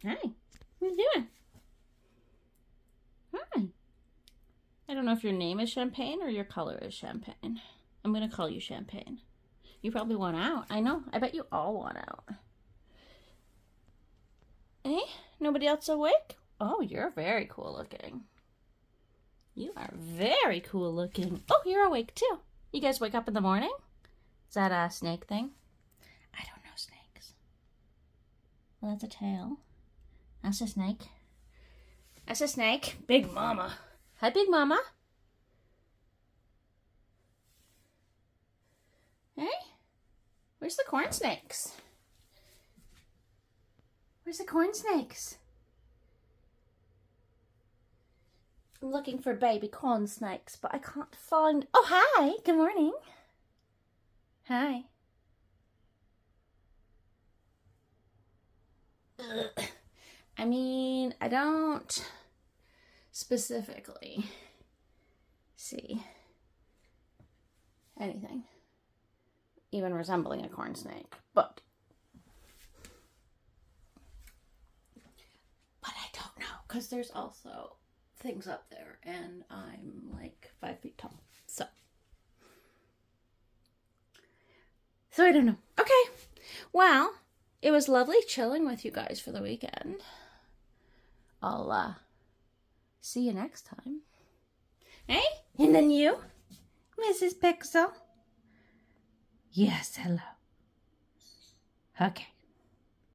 Hi. What are you doing? Hi. I don't know if your name is Champagne or your color is Champagne. I'm going to call you Champagne. You probably want out. I know. I bet you all want out. Hey, nobody else awake? Oh, you're very cool looking. You are very cool looking. Oh, you're awake too. You guys wake up in the morning? Is that a snake thing? I don't know snakes. Well, that's a tail. That's a snake. That's a snake. Big Mama. Hi, Big Mama. Hey? Where's the corn snakes? Where's the corn snakes? I'm looking for baby corn snakes, but I can't find... Oh, hi. Good morning. Hi. Ugh. I mean, I don't specifically see anything even resembling a corn snake, but I don't know, because there's also things up there, and I'm like 5 feet tall, so I don't know. Okay, well, it was lovely chilling with you guys for the weekend. I'll see you next time. Hey, and then you, Mrs. Pixel. Yes, hello. Okay.